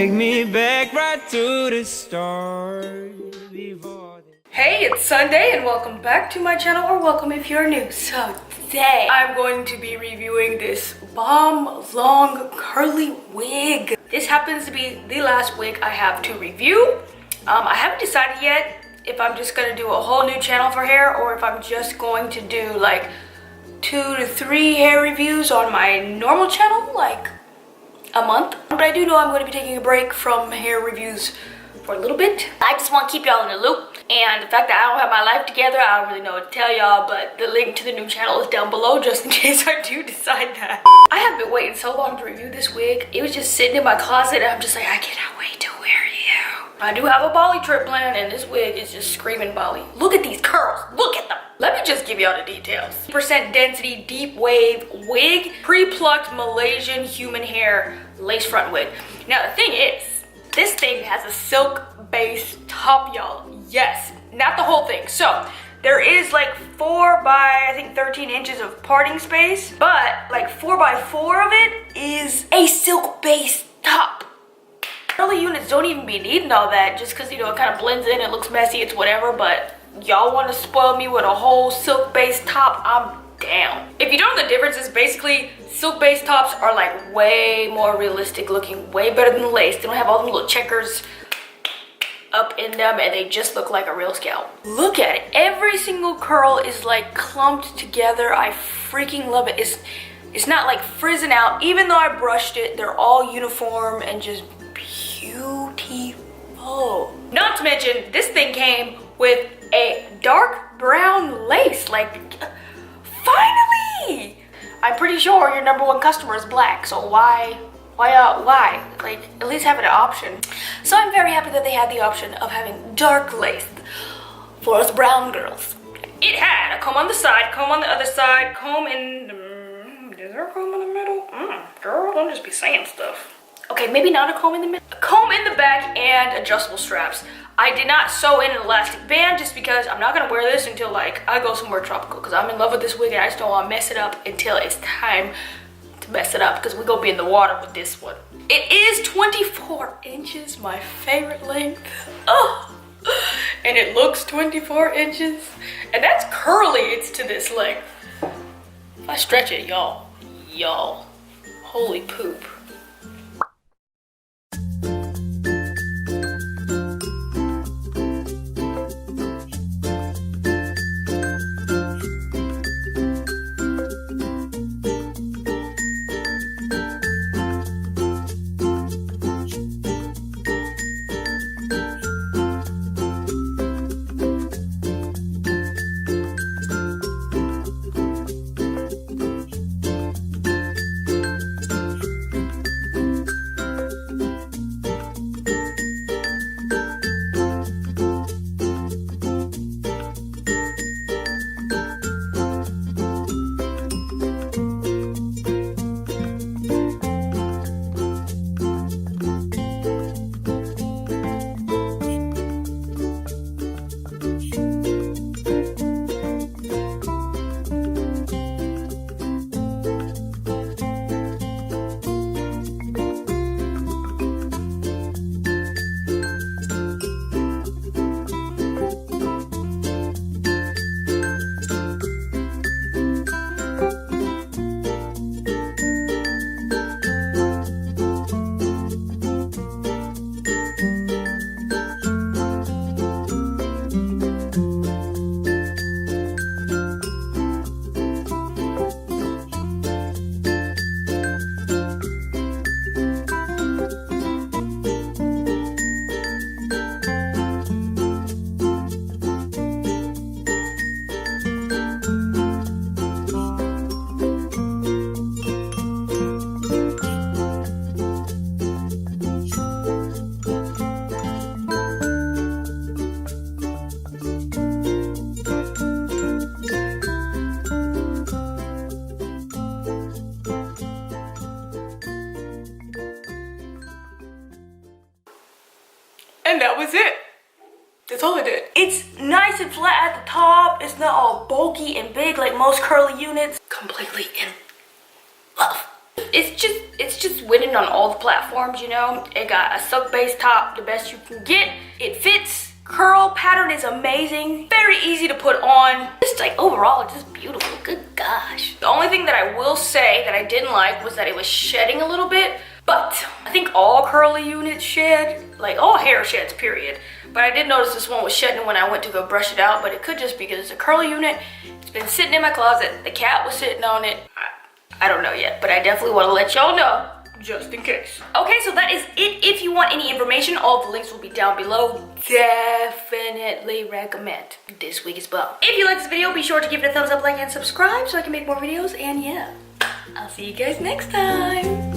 Take me back right to the start. Hey, it's Sunday and welcome back to my channel, or welcome if you're new. So today I'm going to be reviewing this bomb long curly wig. This happens to be the last wig I have to review. I haven't decided yet if I'm just gonna do a whole new channel for hair or if I'm just going to do like 2 to 3 hair reviews on my normal channel, like a month. But I do know I'm going to be taking a break from hair reviews for a little bit. I just want to keep y'all in the loop. And the fact that I don't have my life together, I don't really know what to tell y'all, but the link to the new channel is down below just in case I do decide that. I have been waiting so long to review this wig. It was just sitting in my closet and I'm just like, I cannot wait to wear you. I do have a Bali trip planned and this wig is just screaming Bali. Look at these curls, look at them. Let me just give y'all the details. % density deep wave wig, pre-plucked Malaysian human hair lace front wig. Now the thing is, this thing has a silk base top, y'all. Yes, not the whole thing. So there is like 4 by I think 13 inches of parting space, but like 4 by 4 of it is a silk base top. Curly units don't even be needing all that just because, you know, it kind of blends in, it looks messy, it's whatever, but y'all want to spoil me with a whole silk base top, I'm down. If you don't know the difference, is basically silk base tops are like way more realistic looking, way better than lace. They don't have all them little checkers up in them and they just look like a real scalp. Look at it, every single curl is like clumped together. I freaking love it. It's not like frizzing out. Even though I brushed it, they're all uniform and just beautiful. Not to mention, this thing came with a dark brown lace. Like, finally! I'm pretty sure your #1 customer is black, so why? Like, at least have an option. So I'm very happy that they had the option of having dark lace for us brown girls. It had a comb on the side, comb on the other side, comb in the, is there a comb in the middle? Girl, don't just be saying stuff. Okay, maybe not a comb in the middle. A comb in the back and adjustable straps. I did not sew in an elastic band just because I'm not gonna wear this until like I go somewhere tropical, because I'm in love with this wig and I just don't want to mess it up until it's time to mess it up, because we're gonna be in the water with this one. It is 24 inches, my favorite length. Oh, and it looks 24 inches, and that's curly. It's to this length. If I stretch it, y'all, holy poop. And that was it. That's all I did. It's nice and flat at the top. It's not all bulky and big like most curly units. Completely in love. It's just it's just winning on all the platforms, you know. It got a silk base top, the best you can get. It fits. Curl pattern is amazing. Very easy to put on. Just like overall, it's just beautiful. Good gosh. The only thing that I will say that I didn't like was that it was shedding a little bit. But I think all curly units shed, like all hair sheds, period. But I did notice this one was shedding when I went to go brush it out, but it could just be because it's a curly unit. It's been sitting in my closet. The cat was sitting on it. I don't know yet, but I definitely want to let y'all know, just in case. Okay, so that is it. If you want any information, all the links will be down below. Definitely recommend This Wig is Bomb. If you like this video, be sure to give it a thumbs up, like, and subscribe so I can make more videos. And yeah, I'll see you guys next time.